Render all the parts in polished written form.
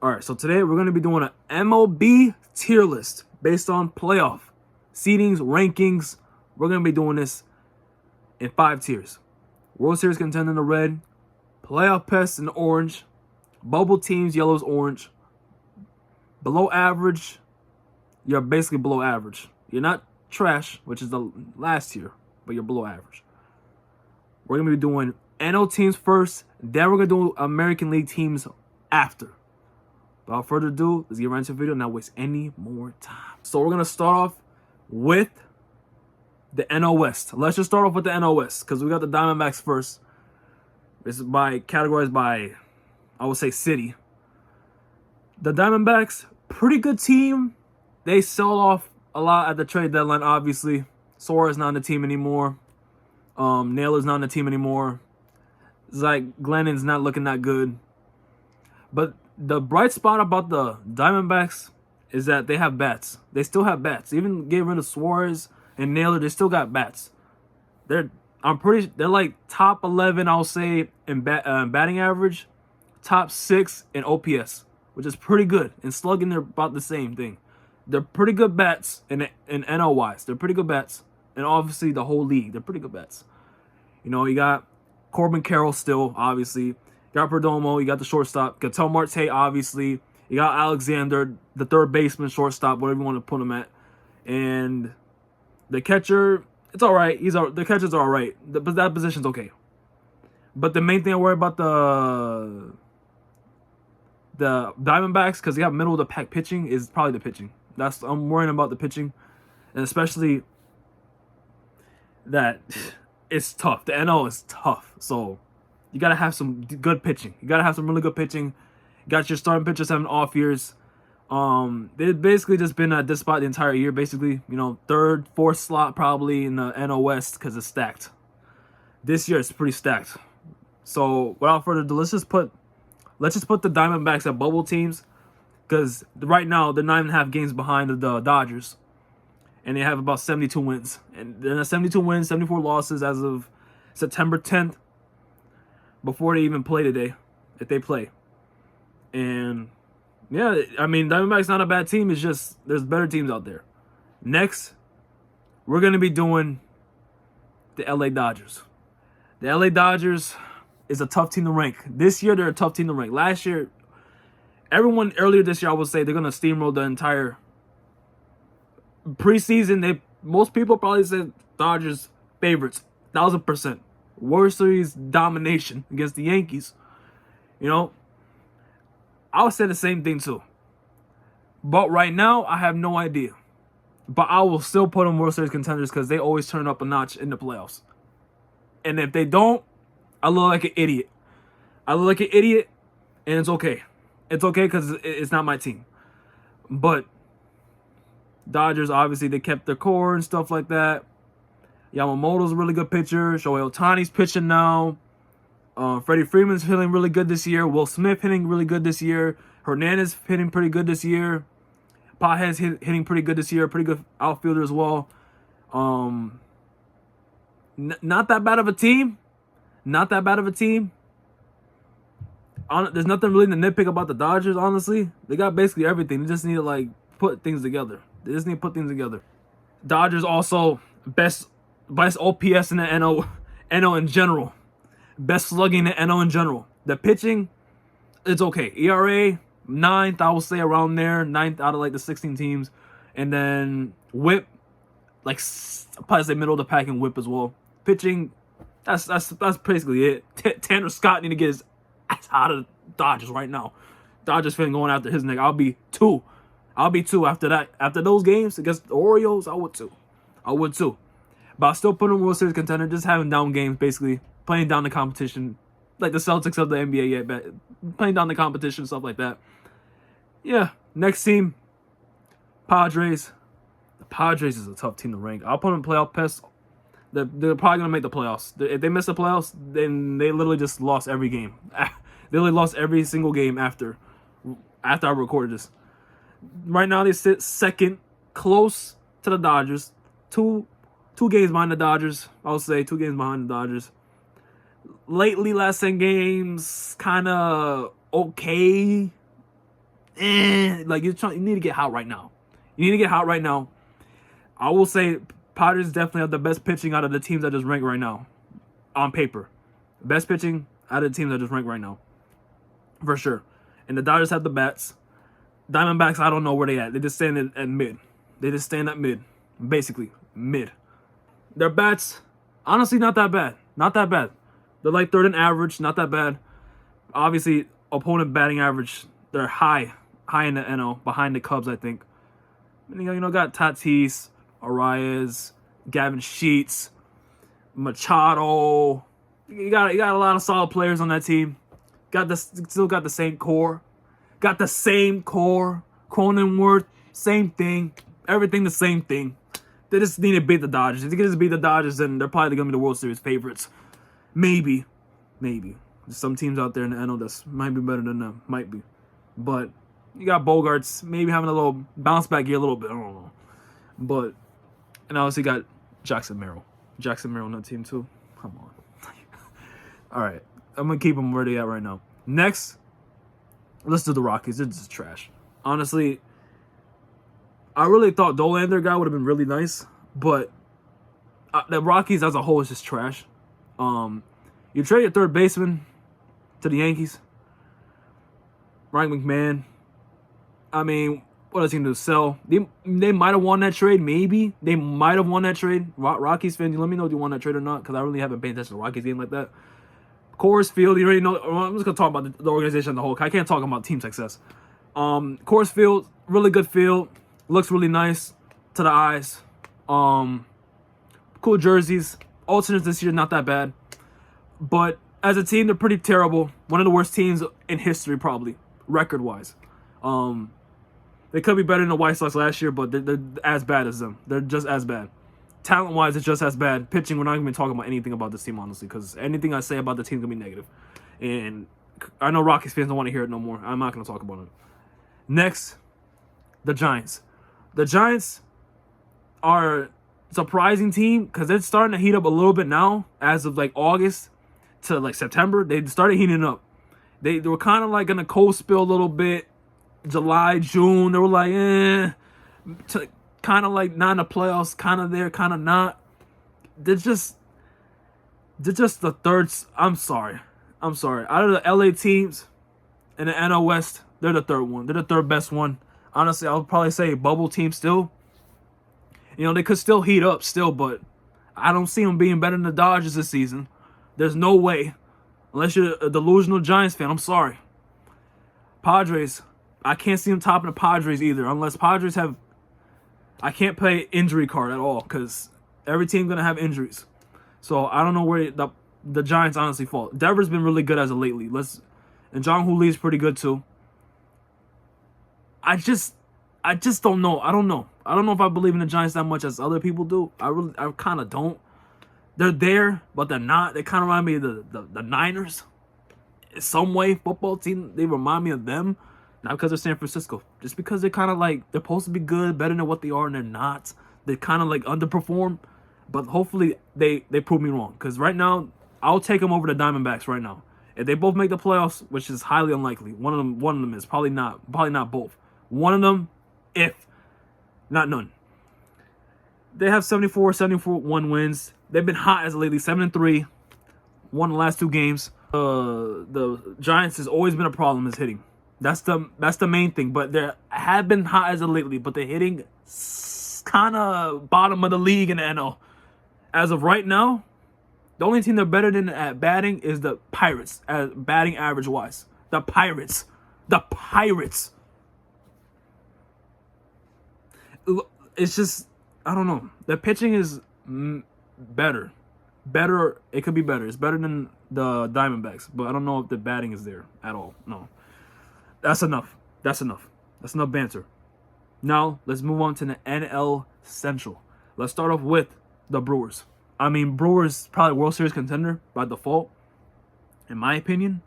All right, so today we're going to be doing an MLB tier list based on playoff seedings, rankings. We're going to be doing this in 5 tiers. World Series contender in the red, playoff pests in the orange, bubble teams, yellows, orange. Below average, you're basically below average. You're not trash, which is the last tier, but you're below average. We're going to be doing NL teams first, then we're going to do American League teams after. Without further ado, let's get right into the video and not waste any more time. So we're going to start off with the NL West. Let's just start off with the NL West because we got the Diamondbacks first. It's categorized by, I would say, city. The Diamondbacks, pretty good team. They sell off a lot at the trade deadline, obviously. Sora's not on the team anymore. Naylor's not on the team anymore. Zach Glennon's not looking that good. But the bright spot about the Diamondbacks is that they have bats. They still have bats. Even getting rid of Suarez and Naylor, they still got bats. They're like top 11, I'll say, in batting average, top 6 in OPS, which is pretty good. And slugging, they're about the same thing. They're pretty good bats in NL wise. They're pretty good bats, and obviously the whole league, they're pretty good bats. You know, you got Corbin Carroll still, obviously. You got Perdomo, you got the shortstop. Ketel Marte, obviously. You got Alexander, the third baseman, shortstop, whatever you want to put him at. And the catcher, it's all right. The catchers are all right. But that position's okay. But the main thing I worry about the Diamondbacks, because they have middle of the pack pitching, is probably the pitching. I'm worrying about the pitching, and especially that it's tough. The NL is tough, so you gotta have some good pitching. You gotta have some really good pitching. You got your starting pitchers having off years. They've basically just been at this spot the entire year. Basically, you know, 3rd, 4th slot probably in the NL West because it's stacked. This year it's pretty stacked. So without further ado, let's just put the Diamondbacks at bubble teams. Because right now, they're 9.5 games behind the Dodgers. And they have about 72 wins. And they're at 72 wins, 74 losses as of September 10th. Before they even play today. If they play. And, yeah, I mean, Diamondbacks not a bad team. It's just, there's better teams out there. Next, we're going to be doing the LA Dodgers. The LA Dodgers is a tough team to rank. This year, they're a tough team to rank. Last year, everyone earlier this year, I would say they're gonna steamroll the entire preseason. Most people probably said Dodgers favorites, 1000%. World Series domination against the Yankees. You know, I would say the same thing too. But right now, I have no idea. But I will still put them World Series contenders because they always turn up a notch in the playoffs. And if they don't, I look like an idiot. I look like an idiot, and it's okay. It's okay because it's not my team. But Dodgers, obviously, they kept their core and stuff like that. Yamamoto's a really good pitcher. Shohei Ohtani's pitching now. Freddie Freeman's hitting really good this year. Will Smith hitting really good this year. Hernandez hitting pretty good this year. Pages hitting pretty good this year. Pretty good outfielder as well. Not that bad of a team. Not that bad of a team. There's nothing really to nitpick about the Dodgers, honestly. They got basically everything. They just need to, like, put things together. Dodgers also best OPS in the NL in general. Best slugging in the NL in general. The pitching, it's okay. ERA, 9th, I will say around there. 9th out of, like, the 16 teams. And then whip, like, probably say middle of the pack in whip as well. Pitching, that's basically it. Tanner Scott need to get his out of the Dodgers right now. Dodgers fan going after his neck. I'll be two after that. After those games against the Orioles, I would too. But I'll still put him World Series contender. Just having down games, basically playing down the competition, like the Celtics of the NBA. Yeah, but playing down the competition, stuff like that. Yeah. Next team, Padres. The Padres is a tough team to rank. I'll put them in playoff pests. They're probably going to make the playoffs. If they miss the playoffs, then they literally just lost every game. They literally lost every single game after I recorded this. Right now, they sit second, close to the Dodgers. Two games behind the Dodgers. I would say 2 games behind the Dodgers. Lately, last 10 games, kind of okay. Like you need to get hot right now. You need to get hot right now. I will say Padres definitely have the best pitching out of the teams that just rank right now, on paper. Best pitching out of the teams that just rank right now, for sure. And the Dodgers have the bats. Diamondbacks, I don't know where they at. They just stand at mid. They just stand at mid, basically mid. Their bats, honestly, not that bad. Not that bad. They're like third in average, not that bad. Obviously, opponent batting average, they're high in the NL, behind the Cubs, I think. And, got Tatis, Arias, Gavin Sheets, Machado. You got a lot of solid players on that team. Still got the same core. Cronenworth, same thing. Everything the same thing. They just need to beat the Dodgers. If they can just beat the Dodgers, then they're probably going to be the World Series favorites. Maybe. There's some teams out there in the NL that might be better than them. Might be. But you got Bogarts maybe having a little bounce back year a little bit. I don't know. But, and obviously got Jackson Merrill. Jackson Merrill on that team too. Come on. All right. I'm going to keep them where they at right now. Next, let's do the Rockies. They're just trash. Honestly, I really thought Dolander guy would have been really nice, but the Rockies as a whole is just trash. You trade your third baseman to the Yankees, Ryan McMahon. I mean, what else you can do? Sell. They might have won that trade. Maybe they might have won that trade. Rockies fans, let me know if you won that trade or not, because I really haven't paid attention to the Rockies game like that. Coors Field, you already know. I'm just gonna talk about the organization as a whole. I can't talk about team success. Coors Field, really good field, looks really nice to the eyes. Cool jerseys. Alternates this year, not that bad. But as a team, they're pretty terrible. One of the worst teams in history, probably, record-wise. They could be better than the White Sox last year, but they're as bad as them. They're just as bad. Talent-wise, it's just as bad. Pitching, we're not even talking about anything about this team, honestly, because anything I say about the team is going to be negative. And I know Rockies fans don't want to hear it no more. I'm not going to talk about it. Next, the Giants. The Giants are a surprising team because they're starting to heat up a little bit now as of like August to like September. They started heating up. They were kind of like going to cold spill a little bit. July, June, they were like, kind of like not in the playoffs, kind of there, kind of not. They're just the third. I'm sorry. Out of the LA teams in the NL West, they're the third one. They're the third best one. Honestly, I would probably say bubble team still. They could still heat up still, but I don't see them being better than the Dodgers this season. There's no way. Unless you're a delusional Giants fan, I'm sorry. Padres, I can't see them topping the Padres either. Unless Padres have... I can't play injury card at all because every team going to have injuries. So I don't know where the Giants honestly fall. Devers been really good as of lately. And John Hooley's pretty good too. I just don't know. I don't know if I believe in the Giants that much as other people do. I kind of don't. They're there, but they're not. They kind of remind me of the Niners. In some way, football team, they remind me of them. Not because they're San Francisco. Just because they're kind of like, they're supposed to be good, better than what they are, and they're not. They kind of like underperform. But hopefully they prove me wrong. Because right now, I'll take them over the Diamondbacks right now. If they both make the playoffs, which is highly unlikely. One of them is probably not both. One of them, if not none. They have 71 wins. They've been hot as of lately, 7-3. Won the last 2 games. The Giants has always been a problem is hitting. That's the main thing. But they have been hot as of lately, but they're hitting kind of bottom of the league in the NL. As of right now, the only team they're better than at batting is the Pirates, at batting average wise. The Pirates. It's just, I don't know. The pitching is better. It could be better. It's better than the Diamondbacks, but I don't know if the batting is there at all. No. That's enough. That's enough banter. Now, let's move on to the NL Central. Let's start off with the Brewers. I mean, Brewers probably World Series contender by default, in my opinion.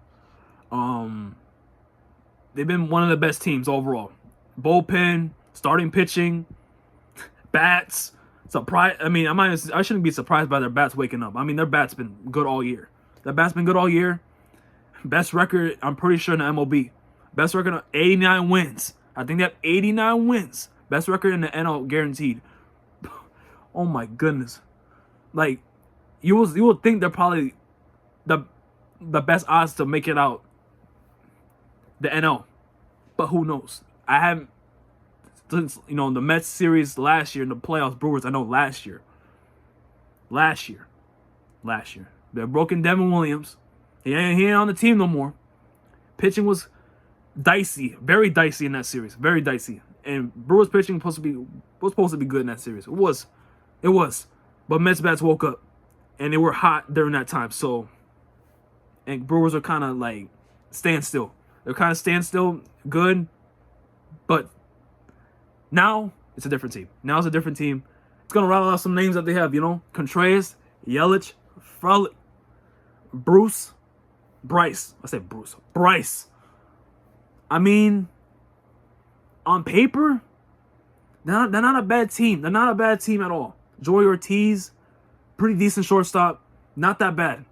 They've been one of the best teams overall. Bullpen, starting pitching, bats. Surprise! I mean, I shouldn't be surprised by their bats waking up. I mean, their bats been good all year. Best record, I'm pretty sure, in the MLB. Best record of 89 wins. I think they have 89 wins. Best record in the NL guaranteed. Oh my goodness. Like, you would think they're probably the best odds to make it out the NL. But who knows? I haven't, since, the Mets series last year in the playoffs, Brewers, I know last year. They broken Devin Williams. He ain't on the team no more. Pitching was dicey, very dicey in that series, very dicey. And Brewers pitching was supposed to be good in that series. It was. But Mets bats woke up, and they were hot during that time. So, and Brewers are kind of like standstill. They're kind of standstill, good, but now it's a different team. Now it's a different team. It's gonna rattle out some names that they have. Contreras, Yelich, Frelick, Bryce. I said Bruce. Bryce. I mean, on paper, they're not a bad team. They're not a bad team at all. Joey Ortiz, pretty decent shortstop. Not that bad.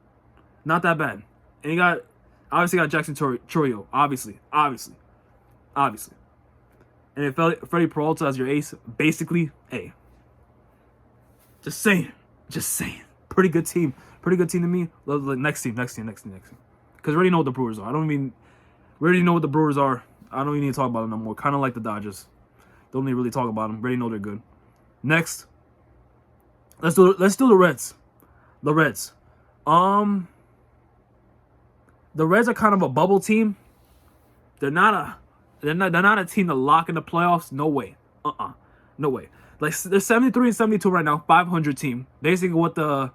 And you obviously got Jackson Chourio. Obviously. And if Freddie Peralta as your ace, basically, hey. Just saying. Pretty good team to me. Next team. Because we already know what the Brewers are. We already know what the Brewers are. I don't even need to talk about them no more. Kind of like the Dodgers. Don't need to really talk about them. We already know they're good. Next, let's do the Reds. The Reds. The Reds are kind of a bubble team. They're not a team to lock in the playoffs. No way. No way. Like, they're 73 and 72 right now. 500 team. Basically what the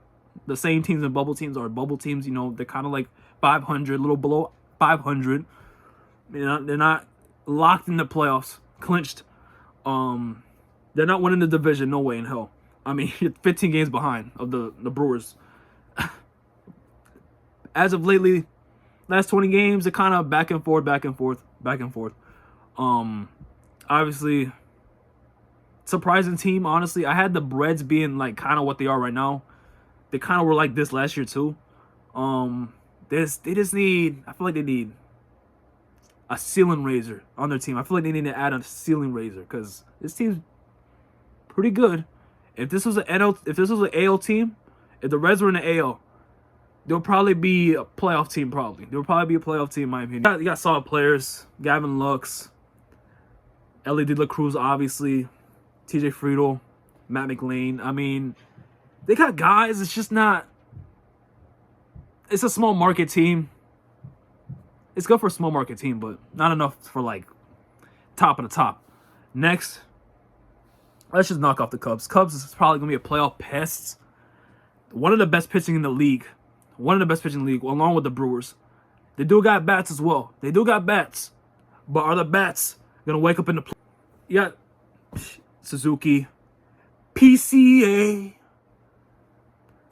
same teams and bubble teams are. Bubble teams, they're kind of like 500, a little below 500. They're not locked in the playoffs, clinched. They're not winning the division, no way in hell. I mean, 15 games behind of the Brewers. As of lately, last 20 games, they're kind of back and forth. Obviously, surprising team, honestly. I had the Reds being like kind of what they are right now. They kind of were like this last year too. I feel like they need a ceiling raiser on their team. I feel like they need to add a ceiling raiser because this team's pretty good. If this was an AL team, if the Reds were in the AL, they'll probably be a playoff team. They'll probably be a playoff team, in my opinion. You got solid players: Gavin Lux, Ellie De La Cruz, obviously, TJ Friedel, Matt McLean. I mean, they got guys. It's just not. It's a small market team. It's good for a small market team, but not enough for like top of the top. Next, let's just knock off the Cubs. Cubs is probably gonna be a playoff pest. One of the best pitching in the league. Along with the Brewers. They do got bats as well. But are the bats gonna wake up in the play? You got Suzuki, PCA,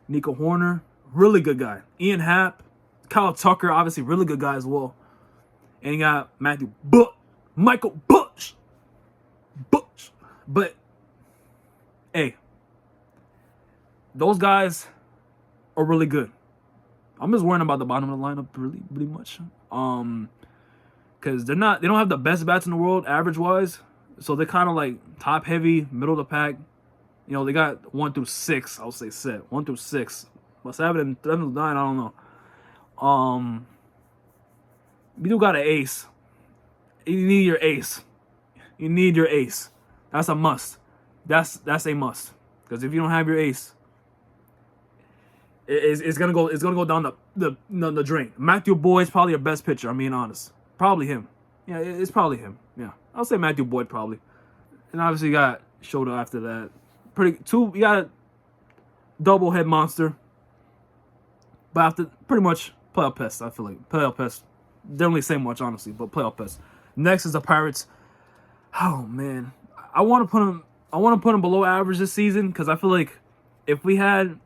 Nico Horner, really good guy. Ian Happ, Kyle Tucker, obviously really good guy as well. And you got Michael Bush. But hey, those guys are really good. I'm just worrying about the bottom of the lineup really much. Because they don't have the best bats in the world average wise. So they're kind of like top heavy, middle of the pack. They got 1 through 6. I'll say set 1 through 6. But 7 and 9, I don't know. You do got an ace. You need your ace. That's a must. That's a must. Because if you don't have your ace, it's gonna go down the drain. Matthew Boyd's probably your best pitcher. I'm being honest. Probably him. Yeah, it's probably him. Yeah, I'll say Matthew Boyd probably. And obviously you got Shota after that. You got a double head monster. But after pretty much playoff pest, I feel like playoff pest. They don't really say much honestly, but playoff pest. Next is the Pirates. Oh man, I want to put them below average this season because I feel like if we had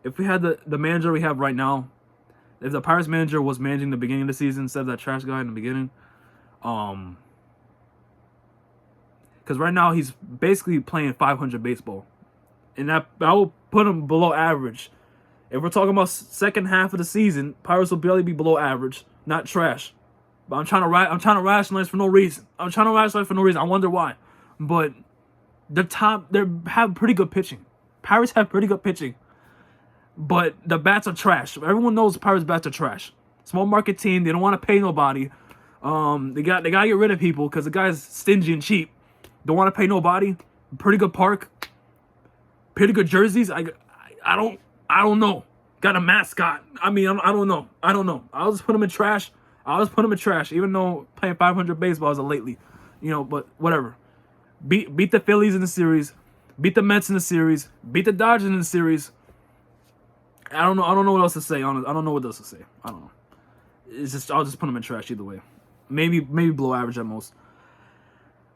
the manager we have right now, if the Pirates manager was managing the beginning of the season instead of that trash guy in the beginning, because right now he's basically playing 500 baseball, and that will put him below average. If we're talking about second half of the season, Pirates will barely be below average, not trash, But I'm trying to rationalize for no reason. I wonder why. But they have pretty good pitching. Pirates have pretty good pitching. But the bats are trash. Everyone knows Pirates bats are trash. Small market team. They don't want to pay nobody. They gotta get rid of people because the guy's stingy and cheap. Don't want to pay nobody. Pretty good park. Pretty good jerseys. I don't know. Got a mascot. I mean, I don't know. I'll just put him in trash. Even though playing 500 baseball is a lately, But whatever. Beat the Phillies in the series. Beat the Mets in the series. Beat the Dodgers in the series. I don't know what else to say. I don't know what else to say. I don't know. I'll just put them in trash either way. Maybe below average at most.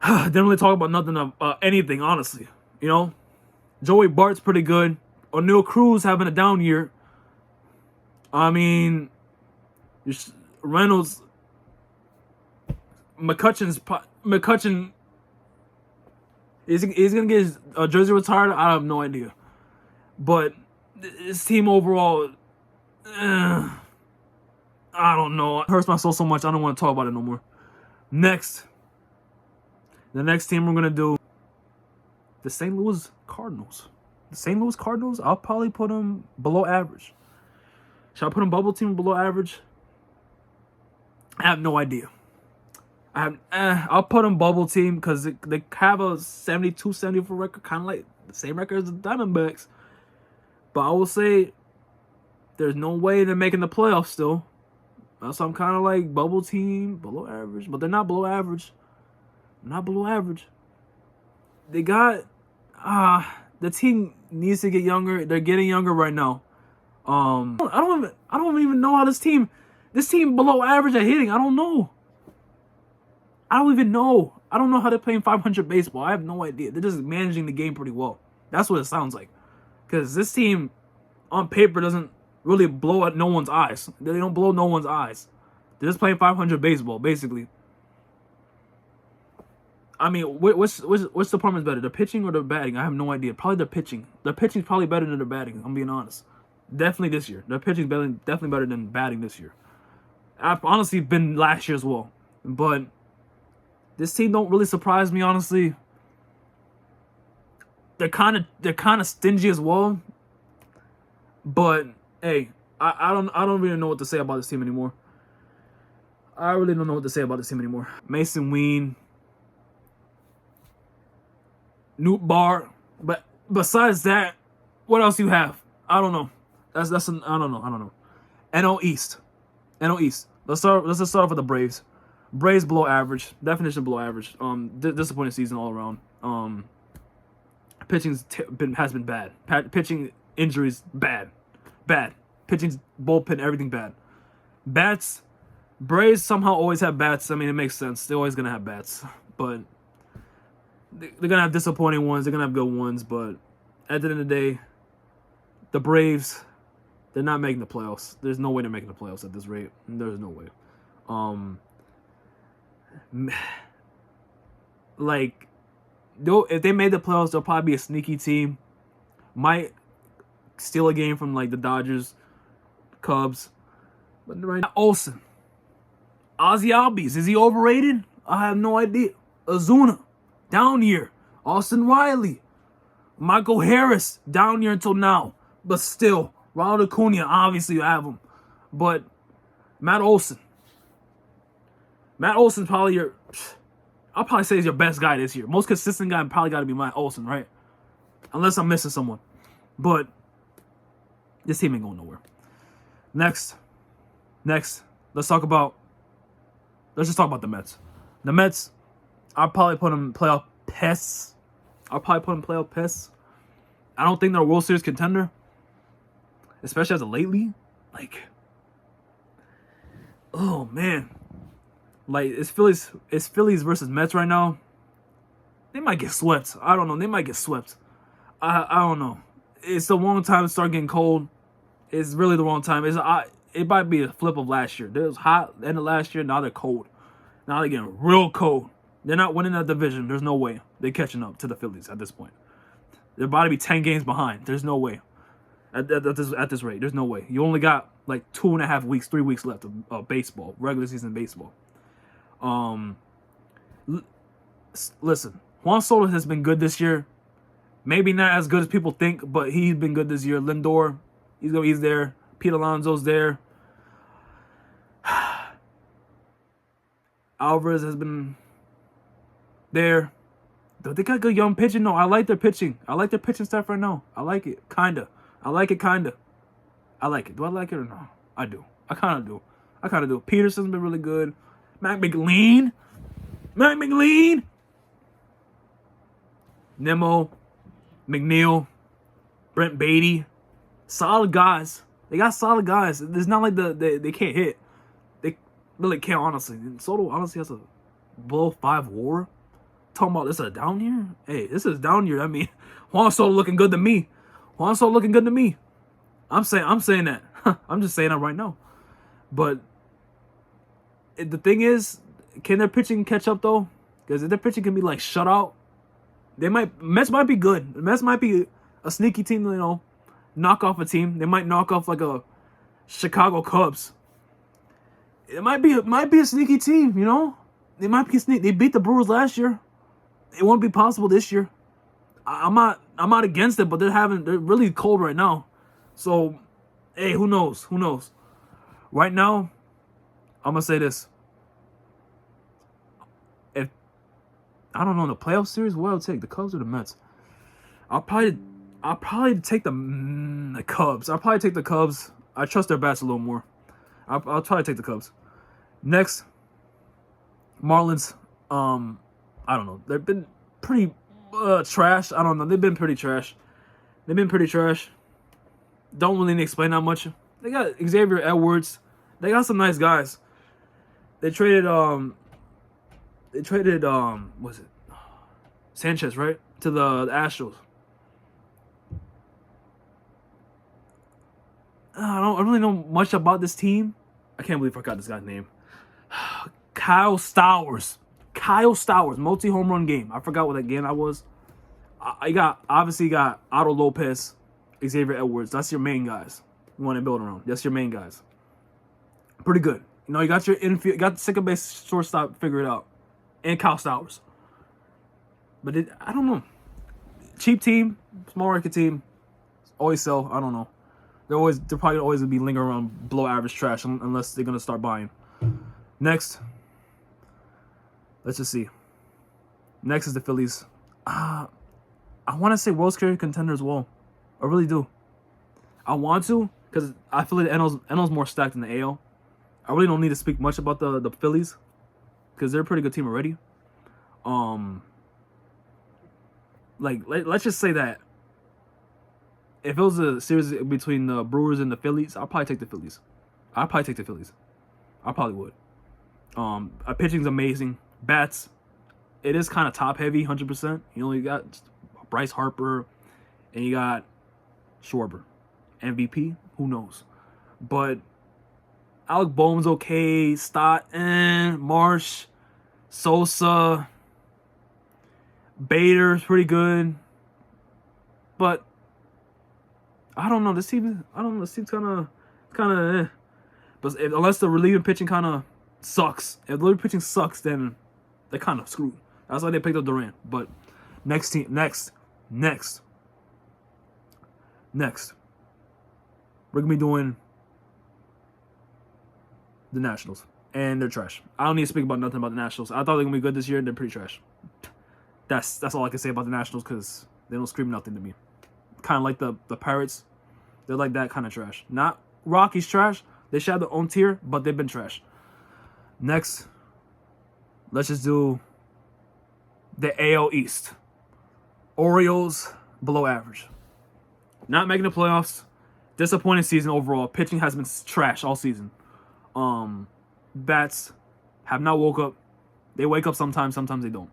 Didn't really talk about nothing of anything, honestly. Joey Bart's pretty good. O'Neal Cruz having a down year. I mean, Reynolds, McCutcheon. Is he gonna get his jersey retired? I have no idea. But this team overall, I don't know. It hurts my soul so much I don't want to talk about it no more. Next, the next team we're gonna do, the St. Louis Cardinals. The St. Louis Cardinals, I'll probably put them below average. Should I put them bubble team below average? I have no idea. I'll put them bubble team because they have a 72-74 record, kind of like the same record as the Diamondbacks. But I will say there's no way they're making the playoffs still. So I'm kind of like bubble team, below average. But they're not below average. They got... the team needs to get younger. They're getting younger right now. I don't even know how this team below average at hitting. I don't know. I don't know how they're playing 500 baseball. I have no idea. They're just managing the game pretty well. That's what it sounds like. Because this team, on paper, doesn't really blow at no one's eyes. They don't blow no one's eyes. They're just playing 500 baseball, basically. I mean, what's department's better, the pitching or the batting? I have no idea. Probably the pitching. The pitching's probably better than the batting. I'm being honest. Definitely this year. The pitching's definitely better than batting this year. I've honestly been last year as well, but this team don't really surprise me, honestly. They're kind of stingy as well. But hey, I don't really know what to say about this team anymore. Mason Ween, Newt Bar, but besides that, what else you have? I don't know. I don't know. NL East. Let's start off with the Braves. Braves below average. Definition below average. Disappointing season all around. Pitching has been bad. Pitching injuries bad. Pitching's bullpen, everything bad. Bats. Braves somehow always have bats. I mean, it makes sense. They're always gonna have bats, but they're gonna have disappointing ones. They're gonna have good ones, but at the end of the day, the Braves, they're not making the playoffs. There's no way they're making the playoffs at this rate. There's no way. If they made the playoffs, they'll probably be a sneaky team. Might steal a game from like the Dodgers, Cubs. But right now, Olsen, Ozzy Albies, is he overrated? I have no idea. Ozuna, down year. Austin Riley, Michael Harris, down year until now. But still, Ronald Acuna, obviously you have him. But Matt Olson. Matt Olson's probably I'll probably say he's your best guy this year. Most consistent guy probably got to be Matt Olson, right? Unless I'm missing someone. But this team ain't going nowhere. Next, let's just talk about the Mets. The Mets, I'll probably put them playoff pests. I don't think they're a World Series contender, especially as of lately. Oh man. It's Phillies versus Mets right now. They might get swept. I don't know. They might get swept. I don't know. It's the wrong time to start getting cold. It's really the wrong time. It might be a flip of last year. It was hot end of last year. Now they're cold. Now they're getting real cold. They're not winning that division. There's no way they're catching up to the Phillies at this point. They're about to be 10 games behind. There's no way. At this rate, there's no way. You only got like 2.5 weeks, 3 weeks left of baseball, regular season baseball. Um, listen, Juan Soto has been good this year. Maybe not as good as people think, but he's been good this year. Lindor, he's there. Pete Alonso's there. Alvarez has been there. They got good young pitching. No, I like their pitching. I like their pitching staff right now. I like it, kinda. I like it, kinda. I like it. Do I like it or no? I do. I kind of do. Peterson's been really good. Matt McLean. Nemo. McNeil. Brent Beatty. Solid guys. They got solid guys. It's not like they can't hit. They really can't, honestly. And Soto honestly has a below 5 WAR. Talking about this is a down year? Hey, this is down year. I mean, Juan Soto looking good to me. I'm saying that. I'm just saying that right now. But the thing is, can their pitching catch up though? Because if their pitching can be like shut out, Mets might be good. The Mets might be a sneaky team, knock off a team. They might knock off like a Chicago Cubs. It might be a sneaky team, They might be sneaky. They beat the Brewers last year. It won't be possible this year. I'm not against it, but they're really cold right now. So, hey, who knows? Right now, I'm gonna say this. If I don't know in the playoff series, what I'll take, the Cubs or the Mets. I'll probably take the Cubs. I'll probably take the Cubs. I trust their bats a little more. I'll probably take the Cubs. Next, Marlins. I don't know. They've been pretty trash. I don't know. They've been pretty trash. Don't really need to explain that much. They got Xavier Edwards. They got some nice guys. They traded was it Sanchez, right? To the Astros. I don't really know much about this team. I can't believe I forgot this guy's name. Kyle Stowers, multi-home run game. I forgot what that game I was. I obviously got Otto Lopez, Xavier Edwards. That's your main guys you want to build around. That's your main guys. Pretty good. You got your infield, got the second base, shortstop figured out, and Kyle Stowers. But I don't know. Cheap team, small market team, always sell. I don't know. They're probably always gonna be lingering around below average trash unless they're gonna start buying. Next, let's just see. Next is the Phillies. I want to say World Series contender as well. I really do. I want to because I feel like the NL's more stacked than the AL. I really don't need to speak much about the Phillies because they're a pretty good team already. Let's just say that if it was a series between the Brewers and the Phillies, I'll probably take the Phillies. I probably would. Our pitching's amazing. Bats, it is kind of top heavy, 100%. You only got Bryce Harper, and you got Schwarber. MVP, who knows? But Alec Boehm's okay. Stott, Marsh, Sosa, Bader's pretty good. But I don't know. This team's kind of. But unless the relieving pitching kind of sucks, if the relieving pitching sucks, then they're kind of screwed. That's why they picked up Durant. But next, we're gonna be doing the Nationals, and they're trash. I don't need to speak about nothing about the Nationals. I thought they were gonna be good this year. They're pretty trash. That's all I can say about the Nationals because they don't scream nothing to me. Kind of like the Pirates. They're like that kind of trash. Not Rockies trash. They should have their own tier, but they've been trash. Next, let's just do the AL East. Orioles, below average. Not making the playoffs. Disappointing season overall. Pitching has been trash all season. Bats have not woke up. They wake up sometimes they don't.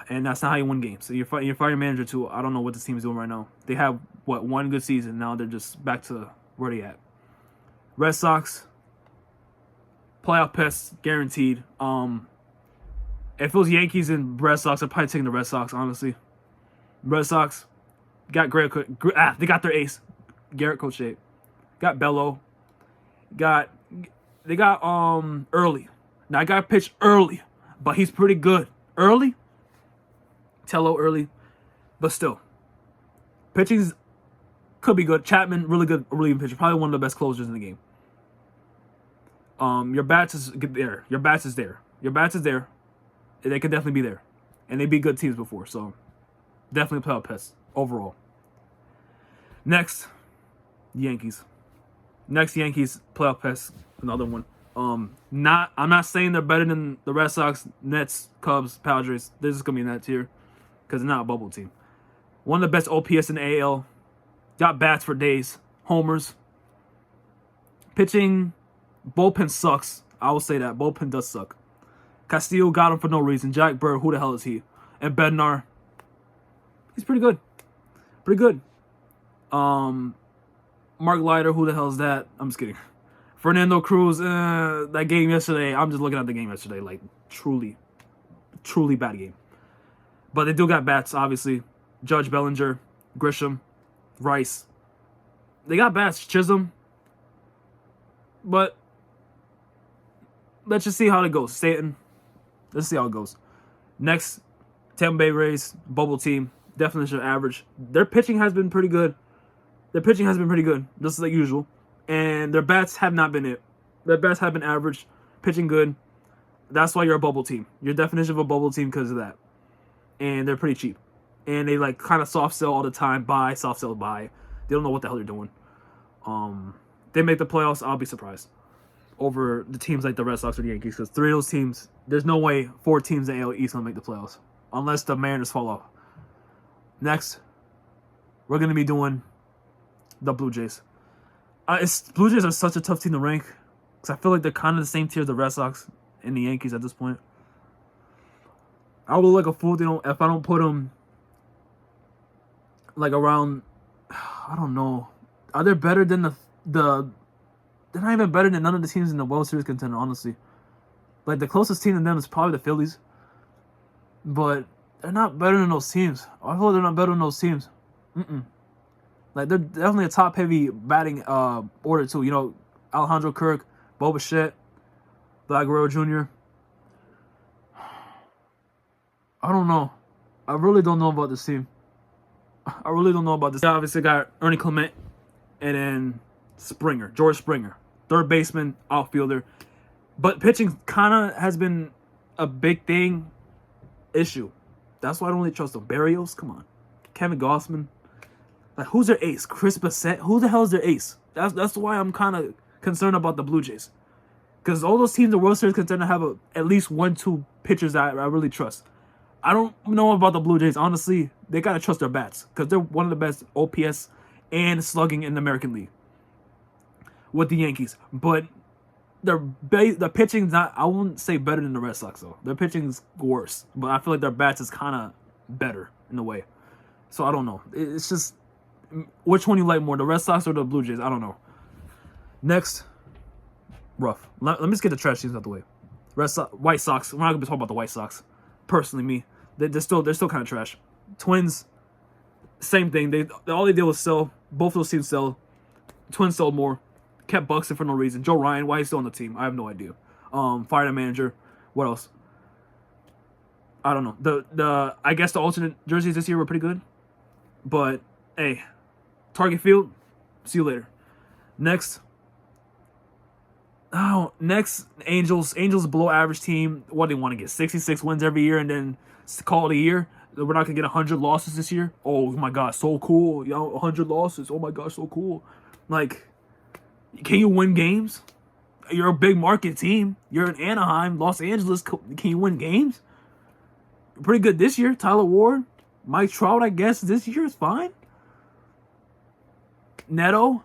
And that's not how you win games. So you're firing your manager too. I don't know what this team is doing right now. They have, one good season. Now they're just back to where they at. Red Sox, playoff pests, guaranteed. If it was Yankees and Red Sox, I'd probably taking the Red Sox, honestly. Red Sox got they got their ace, Garrett Crochet. Got Bello. They got early. Now, I got pitched early, but he's pretty good. Early? Tello early, but still. Pitching's could be good. Chapman, really good relieving pitcher. Probably one of the best closers in the game. Your bats is there. Your bats is there. Your bats is there. They could definitely be there. And they beat good teams before, so definitely playoff pest overall. Next, Yankees. Next, Yankees playoff pest. Another one. I'm not saying they're better than the Red Sox, Nets, Cubs, Padres. They're just gonna be in that tier because they're not a bubble team. One of the best OPS in the AL. Got bats for days. Homers. Pitching, bullpen sucks. I will say that. Bullpen does suck. Castillo got him for no reason. Jack Bird, who the hell is he? And Bednar, he's pretty good. Pretty good. Mark Leiter, who the hell is that? I'm just kidding. Fernando Cruz, that game yesterday, I'm just looking at the game yesterday. Like, truly, truly bad game. But they do got bats, obviously. Judge, Bellinger, Grisham, Rice. They got bats. Chisholm. But let's just see how it goes. Stanton. Let's see how it goes. Next, Tampa Bay Rays, bubble team. Definition of average. Their pitching has been pretty good. Just like usual. And their bats have not been it. Their bats have been average. Pitching good. That's why you're a bubble team. Your definition of a bubble team because of that. And they're pretty cheap. And they like kind of soft sell all the time. Buy, soft sell, buy. They don't know what the hell they're doing. They make the playoffs, I'll be surprised. Over the teams like the Red Sox or the Yankees. Because 3 of those teams, there's no way 4 teams in the AL East will make the playoffs. Unless the Mariners fall off. Next, we're going to be doing the Blue Jays. Blue Jays are such a tough team to rank. Because I feel like they're kind of the same tier as the Red Sox and the Yankees at this point. I would look like a fool if I don't put them like around, I don't know. Are they better than the they're not even better than none of the teams in the World Series contender, honestly. Like, the closest team to them is probably the Phillies. But they're not better than those teams. I feel like they're not better than those teams. Like, they're definitely a top-heavy batting order, too. You know, Alejandro Kirk, Bo Bichette, Vlad Guerrero Jr. I don't know. I really don't know about this team. I really don't know about this. They obviously got Ernie Clement and then Springer, George Springer. Third baseman, outfielder. But pitching kind of has been a big issue. That's why I don't really trust them. Barrios, come on. Kevin Gossman. Like, who's their ace? Chris Bassett? Who the hell is their ace? That's why I'm kind of concerned about the Blue Jays. Because all those teams in the World Series contender have at least 1-2 pitchers that I really trust. I don't know about the Blue Jays. Honestly, they got to trust their bats. Because they're one of the best OPS and slugging in the American League. With the Yankees. But the pitching's not, I wouldn't say better than the Red Sox, though. Their pitching's worse. But I feel like their bats is kind of better in a way. So I don't know. It's just, which one you like more, the Red Sox or the Blue Jays? I don't know. Next, rough. Let me just get the trash teams out the way. White Sox. We're not going to be talking about the White Sox. Personally, me. They're still kind of trash. Twins, same thing. All they did was sell. Both of those teams sell. Twins sold more. Kept Buxton for no reason. Joe Ryan, why he's still on the team? I have no idea. Fired a manager. What else? I don't know. I guess the alternate jerseys this year were pretty good. But hey, Target Field. See you later. Next, Angels. Angels below average team. What do they want to get? 66 wins every year and then call it a year? We're not going to get 100 losses this year? Oh my God, so cool. 100 losses. Oh my gosh, so cool. Like, can you win games? You're a big market team. You're in Anaheim, Los Angeles. Can you win games? Pretty good this year. Tyler Ward, Mike Trout, I guess this year is fine. Neto.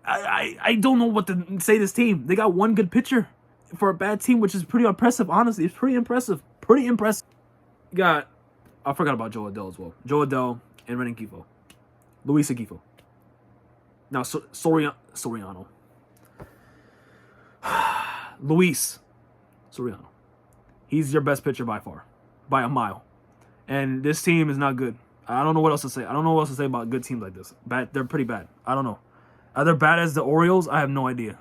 I don't know what to say this team. They got one good pitcher for a bad team, which is pretty impressive, honestly. It's pretty impressive. You got, I forgot about Joe Adell as well. Joe Adell and Renan Kifo. Luis Agifo. Now, Soriano. Luis Soriano. He's your best pitcher by far. By a mile. And this team is not good. I don't know what else to say. I don't know what else to say about good teams like this. They're pretty bad. I don't know. Are they bad as the Orioles? I have no idea.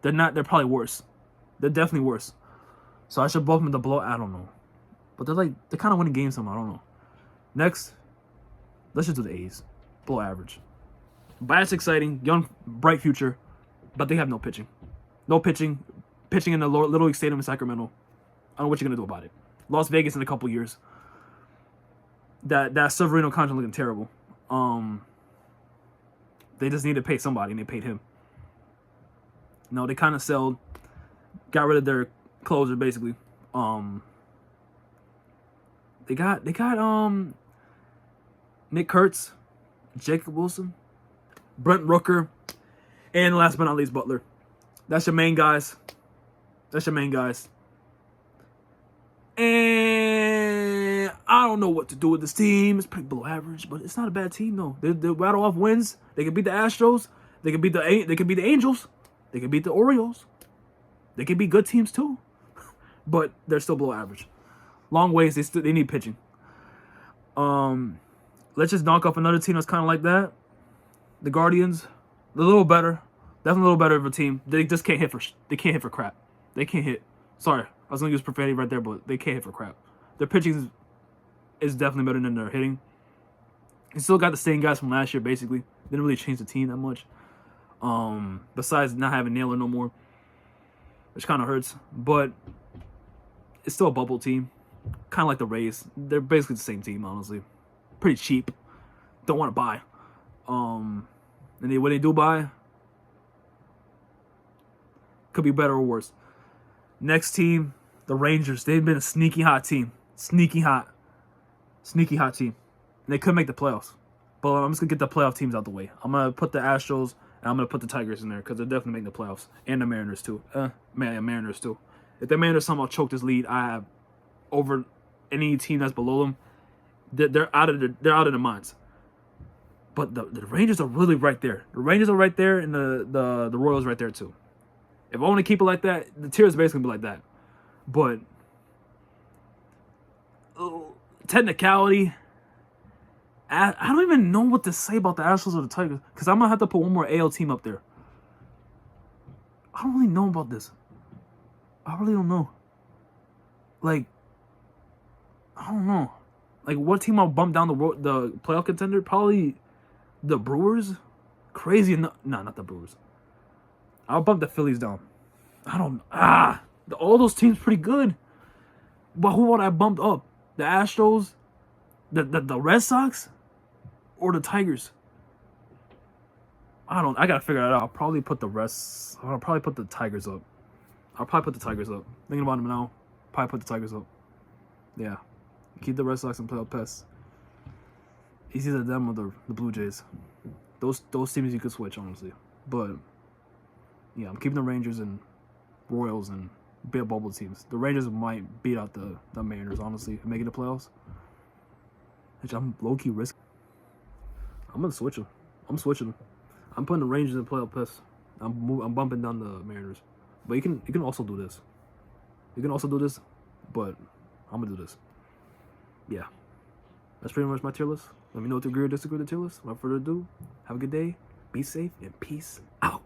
They're not. They're probably worse. They're definitely worse. So I should bump them to below. I don't know. But they're kind of winning games somehow. I don't know. Next, let's just do the A's. Below average. But that's exciting. Young, bright future. But they have no pitching. No pitching. Pitching in the Little League Stadium in Sacramento. I don't know what you're going to do about it. Las Vegas in a couple years. That Severino contract looking terrible. They just need to pay somebody, and they paid him. No, they kind of sold. Got rid of their closer, basically. They got Nick Kurtz, Jacob Wilson, Brent Rooker, and last but not least, Butler. That's your main guys. And I don't know what to do with this team. It's pretty below average, but it's not a bad team though. They rattle off wins. They can beat the Astros. They can beat the Angels. They can beat the Orioles. They can beat good teams too, but they're still below average. Long ways. They need pitching. Let's just knock off another team that's kind of like that. The Guardians, they're a little better. Definitely a little better of a team. They just can't hit for. They can't hit for crap. They can't hit. Sorry, I was gonna use profanity right there, but they can't hit for crap. Their pitching is definitely better than their hitting. They still got the same guys from last year, basically. They didn't really change the team that much. Besides not having Naylor no more, which kind of hurts. But it's still a bubble team, kind of like the Rays. They're basically the same team, honestly. Pretty cheap. Don't want to buy. And when they do buy, could be better or worse. Next team, the Rangers. They've been a sneaky hot team. Sneaky hot team. And they could make the playoffs. But I'm just going to get the playoff teams out the way. I'm going to put the Astros and I'm going to put the Tigers in there because they're definitely making the playoffs. And the Mariners too. Mariners too. If the Mariners somehow choke this lead, I have over any team that's below them, they're out of their minds. But the Rangers are really right there. The Rangers are right there, and the Royals right there too. If I want to keep it like that, the tiers basically be like that. But technicality, I don't even know what to say about the Astros or the Tigers because I'm gonna have to put one more AL team up there. I don't really know about this. I really don't know. I don't know. What team I'll bump down the playoff contender? Probably the Brewers. Crazy. No, not the Brewers. I'll bump the Phillies down. I don't. All those teams pretty good. But who would I bump up? The Astros, the Red Sox, or the Tigers? I gotta figure that out. I'll probably put the Tigers up. Thinking about them now, probably put the Tigers up. Yeah. Keep the Red Sox and playoff pests. It's either them or the Blue Jays. Those teams you could switch, honestly. But yeah, I'm keeping the Rangers and Royals and big bubble teams. The Rangers might beat out the Mariners, honestly, and make it the playoffs. Which I'm low-key risking. I'm gonna switch them. I'm switching them. I'm putting the Rangers in playoff pests. I'm bumping down the Mariners. But you can also do this. But I'm gonna do this. Yeah. That's pretty much my tier list. Let me know if you agree or disagree with the tier list. Without further ado, have a good day, be safe, and peace out.